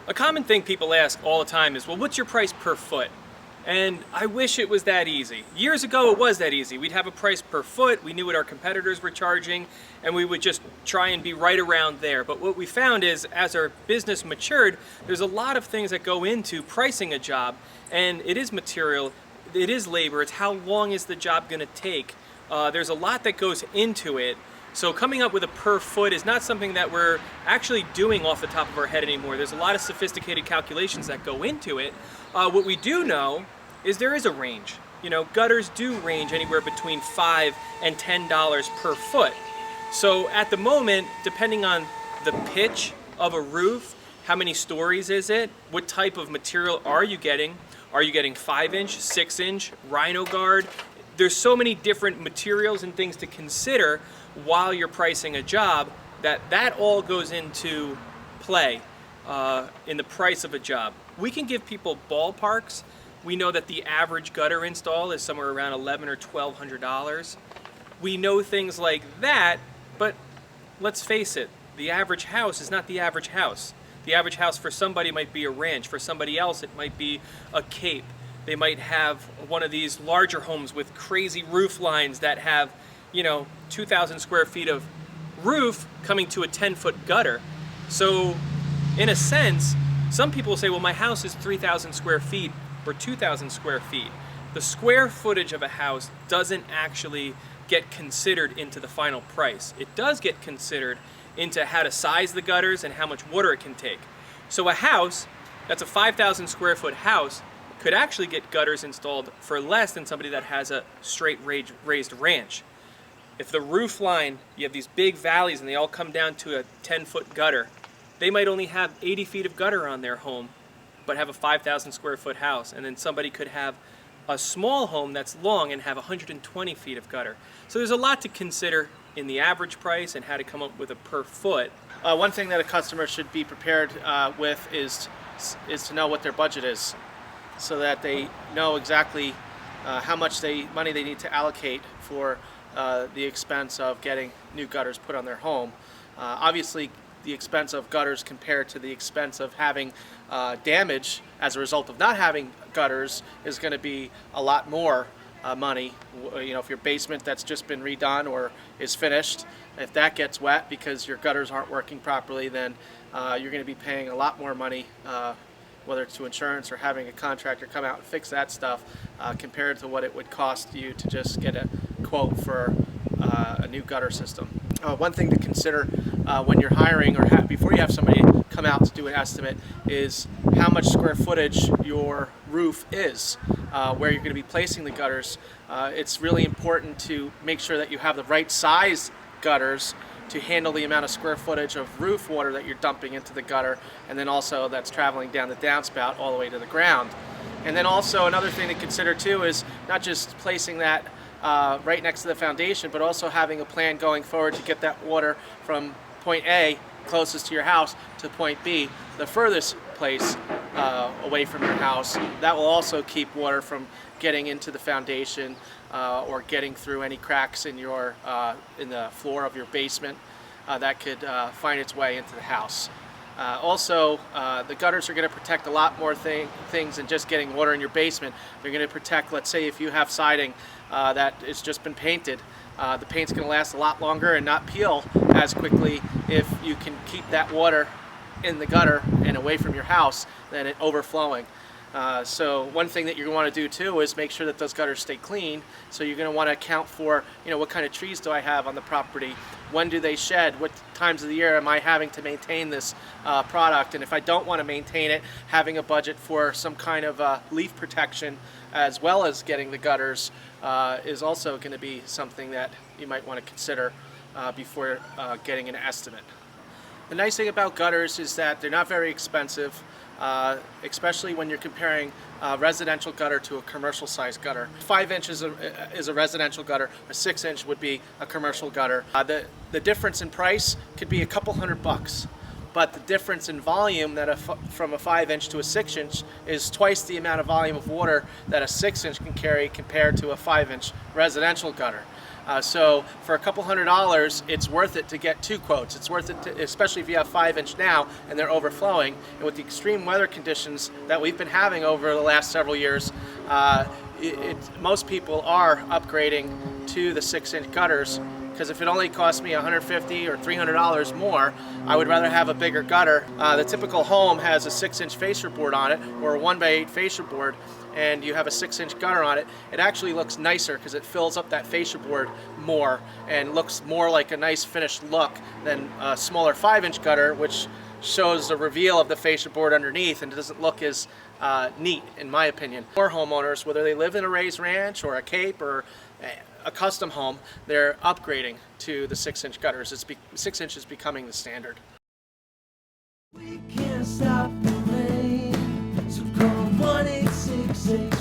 A common thing people ask all the time is, well, what's your price per foot? And I wish it was that easy. Years ago, it was that easy. We'd have a price per foot, we knew what our competitors were charging, and we would just try and be right around there. But what we found is, as our business matured, there's a lot of things that go into pricing a job, and it is material, it is labor, it's how long is the job gonna take. There's a lot that goes into it. So coming up with a per foot is not something that we're actually doing off the top of our head anymore. There's a lot of sophisticated calculations that go into it. What we do know is there is a range. You know, gutters do range anywhere between $5 and $10 per foot. So at the moment, depending on the pitch of a roof, how many stories is it, what type of material are you getting? Are you getting 5-inch, 6-inch, Rhino Guard? There's so many different materials and things to consider while you're pricing a job that all goes into play in the price of a job. We can give people ballparks. We know that the average gutter install is somewhere around $1,100 or $1,200. We know things like that, but let's face it, the average house is not the average house. The average house for somebody might be a ranch, for somebody else it might be a cape. They might have one of these larger homes with crazy roof lines that have, 2,000 square feet of roof coming to a 10-foot gutter. So in a sense, some people say, well, my house is 3,000 square feet or 2,000 square feet. The square footage of a house doesn't actually get considered into the final price. It does get considered into how to size the gutters and how much water it can take. So a house that's a 5,000 square foot house could actually get gutters installed for less than somebody that has a straight raised ranch. If the roof line, you have these big valleys and they all come down to a 10-foot gutter, they might only have 80 feet of gutter on their home, but have a 5,000 square foot house. And then somebody could have a small home that's long and have 120 feet of gutter. So there's a lot to consider in the average price and how to come up with a per foot. One thing that a customer should be prepared with is to know what their budget is, so that they know exactly how much money they need to allocate for the expense of getting new gutters put on their home. Obviously, the expense of gutters compared to the expense of having damage as a result of not having gutters is going to be a lot more money. If your basement that's just been redone or is finished, if that gets wet because your gutters aren't working properly, then you're going to be paying a lot more money, whether it's to insurance or having a contractor come out and fix that stuff, compared to what it would cost you to just get a quote for a new gutter system. One thing to consider when you're hiring or before you have somebody come out to do an estimate is how much square footage your roof is, where you're going to be placing the gutters. It's really important to make sure that you have the right size gutters to handle the amount of square footage of roof water that you're dumping into the gutter, and then also that's traveling down the downspout all the way to the ground. And then also another thing to consider too is not just placing that right next to the foundation, but also having a plan going forward to get that water from point A, closest to your house, to point B, the furthest place away from your house. That will also keep water from getting into the foundation or getting through any cracks in the floor of your basement that could find its way into the house. Also, the gutters are going to protect a lot more things than just getting water in your basement. They're going to protect, let's say, if you have siding that has just been painted, the paint's going to last a lot longer and not peel as quickly if you can keep that water in the gutter and away from your house than it overflowing. So one thing that you're going to want to do too is make sure that those gutters stay clean. So you're going to want to account for, what kind of trees do I have on the property? When do they shed? What times of the year am I having to maintain this product? And if I don't want to maintain it, having a budget for some kind of leaf protection as well as getting the gutters is also going to be something that you might want to consider before getting an estimate. The nice thing about gutters is that they're not very expensive, especially when you're comparing a residential gutter to a commercial size gutter. 5 inches is a residential gutter, a 6-inch would be a commercial gutter. The difference in price could be a couple $100, but the difference in volume from a 5-inch to a 6-inch is twice the amount of volume of water that a 6-inch can carry compared to a 5-inch residential gutter. So for a couple $100, it's worth it to get 2 quotes. It's worth it, especially if you have 5-inch now and they're overflowing. And with the extreme weather conditions that we've been having over the last several years, most people are upgrading to the 6-inch gutters, because if it only costs me $150 or $300 more, I would rather have a bigger gutter. The typical home has a 6-inch fascia board on it, or a 1x8 fascia board, and you have a 6-inch gutter on it. It actually looks nicer because it fills up that fascia board more and looks more like a nice finished look than a smaller 5-inch gutter, which shows the reveal of the fascia board underneath and doesn't look as neat, in my opinion. More homeowners, whether they live in a raised ranch or a cape or a custom home, they're upgrading to the 6-inch gutters. 6 inch is becoming the standard. We can't stop the rain, so call 1-866